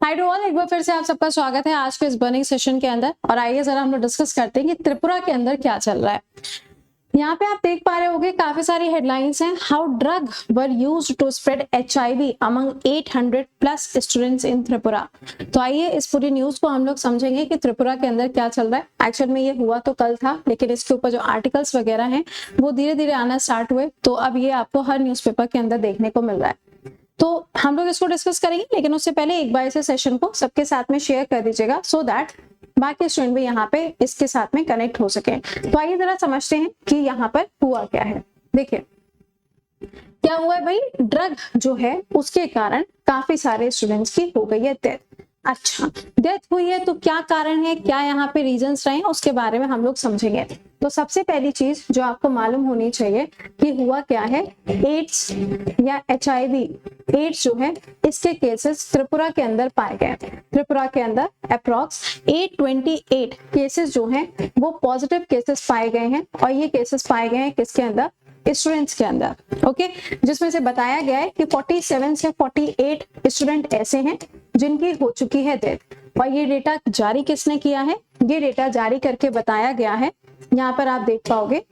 Hi to all, एक बार फिर से आप सबका स्वागत है आज के इस बर्निंग सेशन के अंदर। और आइए जरा हम लोग डिस्कस करते हैं कि त्रिपुरा के अंदर क्या चल रहा है। यहाँ पे आप देख पा रहे होंगे काफी सारी हेडलाइंस हैं। How drug war used to spread HIV among 800 plus students in Tripura. तो आइए इस पूरी न्यूज को हम लोग समझेंगे कि त्रिपुरा के अंदर क्या चल रहा है। एक्चुअल में ये हुआ तो कल था, लेकिन इसके ऊपर जो आर्टिकल्स वगैरह हैं वो धीरे धीरे आना स्टार्ट हुए, तो अब ये आपको हर न्यूज़पेपर के अंदर देखने को मिल रहा है। तो हम लोग इसको डिस्कस करेंगे, लेकिन उससे पहले एक बार इस सेशन को सबके साथ में शेयर कर दीजिएगा सो दैट बाकी स्टूडेंट भी यहाँ पे इसके साथ में कनेक्ट हो सके। तो आइए जरा समझते हैं कि यहाँ पर हुआ क्या है। देखिए क्या हुआ है भाई, ड्रग जो है उसके कारण काफी सारे स्टूडेंट्स की हो गई है डेथ। अच्छा, डेथ हुई है तो क्या कारण है, क्या यहाँ पे रीजंस रहे हैं, उसके बारे में हम लोग समझेंगे। तो सबसे पहली चीज जो आपको मालूम होनी चाहिए कि हुआ क्या है, एड्स या HIV, एड्स जो है इसके केसेस त्रिपुरा के अंदर पाए गए। त्रिपुरा के अंदर अप्रॉक्स 828 केसेस जो हैं वो पॉजिटिव केसेस पाए गए हैं, और ये केसेस पाए गए हैं किसके अंदर, स्टूडेंट्स के अंदर। ओके, जिसमें से बताया गया है कि 47 से 48 स्टूडेंट ऐसे हैं जिनकी हो चुकी है डेथ। और ये डेटा जारी किसने किया है, ये डेटा जारी करके बताया गया है, यहाँ पर आप देख पाओगे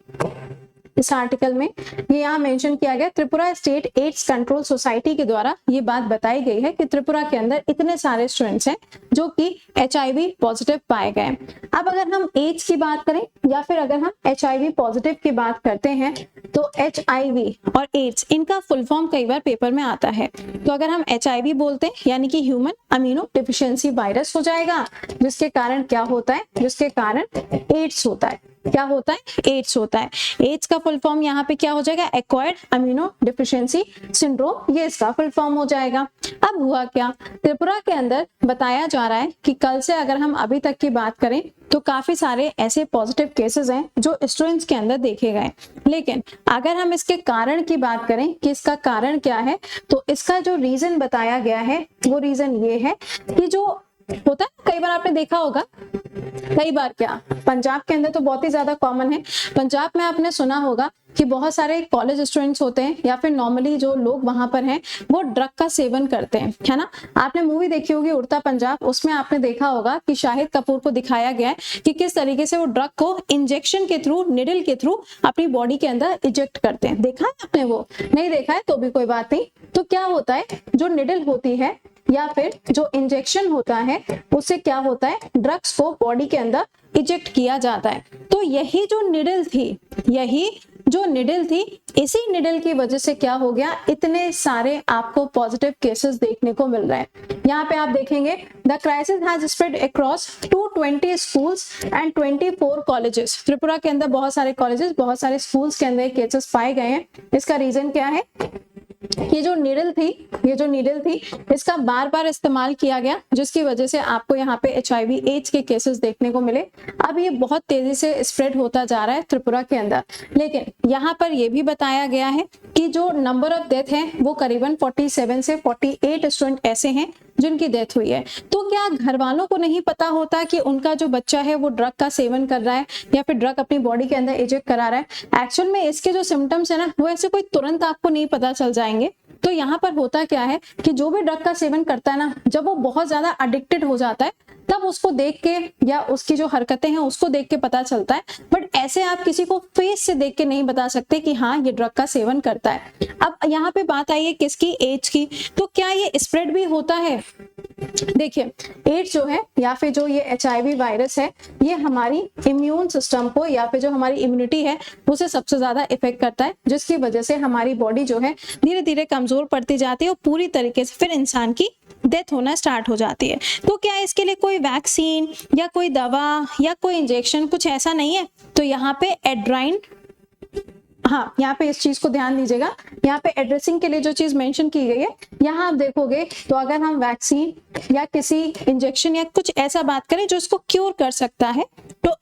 इस आर्टिकल में ये यहाँ मेंशन किया गया, Tripura state AIDS control society के द्वारा ये बात बताई गई है कि त्रिपुरा के अंदर इतने सारे स्टूडेंट्स हैं जो कि HIV पॉजिटिव पाए गए। अब अगर हम एड्स की बात करें या फिर अगर हम HIV पॉजिटिव की बात करते हैं, तो HIV और एड्स इनका फुल फॉर्म कई बार पेपर में आता है। तो अगर हम HIV बोलते हैं यानी कि ह्यूमन इम्यूनो डिफिशियंसी वायरस हो जाएगा, जिसके कारण क्या होता है, जिसके कारण एड्स होता है। क्या होता है, एड्स होता है। एड्स का फुल फॉर्म यहाँ पे क्या हो जाएगा, एक्वायर्ड इम्यूनो डिफिशियंसी सिंड्रोम, ये इसका फुल फॉर्म हो जाएगा। अब हुआ क्या, त्रिपुरा के अंदर बताया जा रहा है कि कल से अगर हम अभी तक की बात करें तो काफी सारे ऐसे पॉजिटिव केसेस हैं जो स्टूडेंट्स के अंदर देखे गए। लेकिन अगर हम इसके कारण की बात करें कि इसका कारण क्या है, तो इसका जो रीजन बताया गया है वो रीजन ये है कि जो होता है, कई बार आपने देखा होगा, कई बार क्या पंजाब के अंदर तो बहुत ही ज्यादा कॉमन है। पंजाब में आपने सुना होगा कि बहुत सारे कॉलेज स्टूडेंट्स होते हैं या फिर नॉर्मली जो लोग वहां पर हैं वो ड्रग का सेवन करते हैं, है ना। आपने मूवी देखी होगी उड़ता पंजाब, उसमें आपने देखा होगा कि शाहिद कपूर को दिखाया गया है कि किस तरीके से वो ड्रग को इंजेक्शन के थ्रू, निडल के थ्रू अपनी बॉडी के अंदर इंजेक्ट करते हैं। देखा है आपने, वो नहीं देखा है तो भी कोई बात नहीं। तो क्या होता है, जो निडल होती है या फिर जो इंजेक्शन होता है उससे क्या होता है, ड्रग्स को बॉडी के अंदर इंजेक्ट किया जाता है। तो यही जो निडल थी, यही जो निडल थी, इसी निडल की वजह से क्या हो गया, इतने सारे आपको पॉजिटिव केसेस देखने को मिल रहे हैं। यहाँ पे आप देखेंगे the crisis has spread across 220 schools and 24 colleges. Tripura के अंदर बहुत सारे कॉलेजेस, बहुत सारे स्कूल्स के अंदर केसेस पाए गए हैं। इसका रीजन क्या है, ये जो नीडल थी इसका बार बार इस्तेमाल किया गया, जिसकी वजह से आपको यहाँ पे HIV एड्स के केसेस देखने को मिले। अब ये बहुत तेजी से स्प्रेड होता जा रहा है त्रिपुरा के अंदर। लेकिन यहाँ पर ये भी बताया गया है कि जो नंबर ऑफ डेथ है वो करीबन 47 से 48 स्टूडेंट ऐसे हैं जिनकी डेथ हुई है। तो क्या घर वालों को नहीं पता होता कि उनका जो बच्चा है वो ड्रग का सेवन कर रहा है या फिर ड्रग अपनी बॉडी के अंदर इंजेक्ट करा रहा है। एक्चुअल में इसके जो सिम्टम्स है ना, वो ऐसे कोई तुरंत आपको नहीं पता चल जाएंगे। तो यहाँ पर होता क्या है कि जो भी ड्रग का सेवन करता है ना, जब वो बहुत ज्यादा एडिक्टेड हो जाता है तब उसको देख के या उसकी जो हरकतें हैं उसको देख के पता चलता है। बट ऐसे आप किसी को फेस से देख के नहीं बता सकते कि हाँ ये ड्रग का सेवन करता है। अब यहाँ पे बात आई है किसकी, एड्स की। तो क्या ये स्प्रेड भी होता है, देखिए एड्स जो है या फिर जो ये HIV वायरस है, ये हमारी इम्यून सिस्टम को या फिर जो हमारी इम्यूनिटी है उसे सबसे ज्यादा इफेक्ट करता है, जिसकी वजह से हमारी बॉडी जो है धीरे धीरे कमजोर पड़ती जाती है और पूरी तरीके से फिर इंसान की डेथ होना स्टार्ट हो जाती है। तो क्या इसके लिए कोई वैक्सीन या कोई दवा या कोई इंजेक्शन कुछ ऐसा नहीं है। तो यहाँ पे एड्राइन, हाँ यहाँ पे इस चीज को ध्यान दीजिएगा, यहाँ पे एड्रेसिंग के लिए जो चीज मेंशन की गई है, यहाँ आप देखोगे तो अगर हम वैक्सीन या किसी इंजेक्शन या कुछ ऐसा बात करें जो इसको क्योर कर सकता है, तो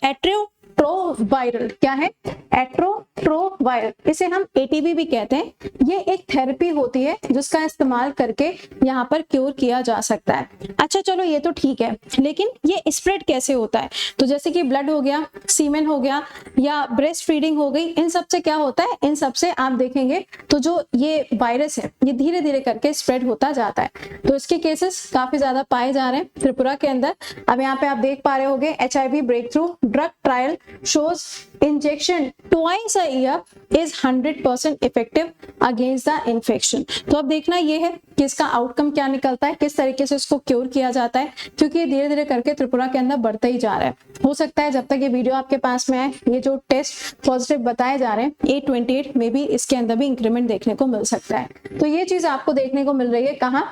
एट्रोवायरल, क्या है, एट्रोवायरल, इसे हम एटीवी भी कहते हैं। ये एक थेरेपी होती है जिसका इस्तेमाल करके यहाँ पर क्योर किया जा सकता है। अच्छा चलो ये तो ठीक है, लेकिन ये स्प्रेड कैसे होता है? तो जैसे कि ब्लड हो गया, सीमेन हो गया, या ब्रेस्ट फीडिंग हो गई, इन सब से क्या होता है, इन सब से आप देखेंगे तो जो ये वायरस है ये धीरे धीरे करके स्प्रेड होता जाता है। तो इसके केसेस काफी ज्यादा पाए जा रहे हैं त्रिपुरा के अंदर। अब यहाँ पे आप देख पा रहे होंगे, HIV breakthrough drug trial shows injection twice a year is 100% effective against the infection. तो अब देखना ये है कि इसका आउटकम क्या निकलता है, किस तरीके से इसको क्योर किया जाता है, क्योंकि ये धीरे धीरे करके त्रिपुरा के अंदर बढ़ता ही जा रहा है। हो सकता है जब तक ये वीडियो आपके पास में आए, ये जो टेस्ट पॉजिटिव बताए जा रहे हैं 828 में भी इसके अंदर भी इंक्रीमेंट देखने को मिल सकता है। तो ये चीज आपको देखने को मिल रही है कहाँ,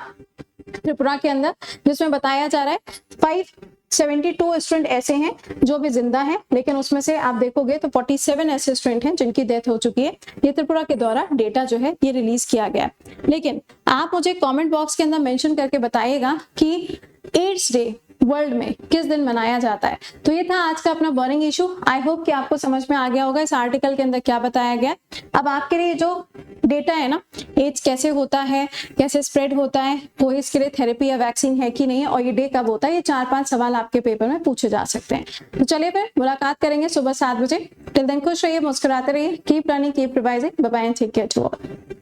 त्रिपुरा के अंदर, जिसमें बताया जा रहा है 572 स्टूडेंट ऐसे हैं जो अभी जिंदा हैं, लेकिन उसमें से आप देखोगे तो 47 ऐसे स्टूडेंट हैं जिनकी डेथ हो चुकी है। ये त्रिपुरा के द्वारा डेटा जो है ये रिलीज किया गया है। लेकिन आप मुझे कमेंट बॉक्स के अंदर मेंशन करके बताइएगा कि एड्स डे वर्ल्ड में किस दिन मनाया जाता है। तो ये था आज का अपना बर्निंग इशू। आई होप कि आपको समझ में आ गया होगा इस आर्टिकल के अंदर क्या बताया गया है। अब आपके लिए जो डेटा है ना, एड्स कैसे होता है, कैसे स्प्रेड होता है, कोई इसके लिए थेरेपी या वैक्सीन है कि नहीं है, और ये डे कब होता है, ये 4-5 सवाल आपके पेपर में पूछे जा सकते हैं। तो चलिए फिर मुलाकात करेंगे सुबह 7 बजे। टिल देन खुश रहिए, मुस्कुराते रहिए, keep learning, keep revising, bye bye and take care to all.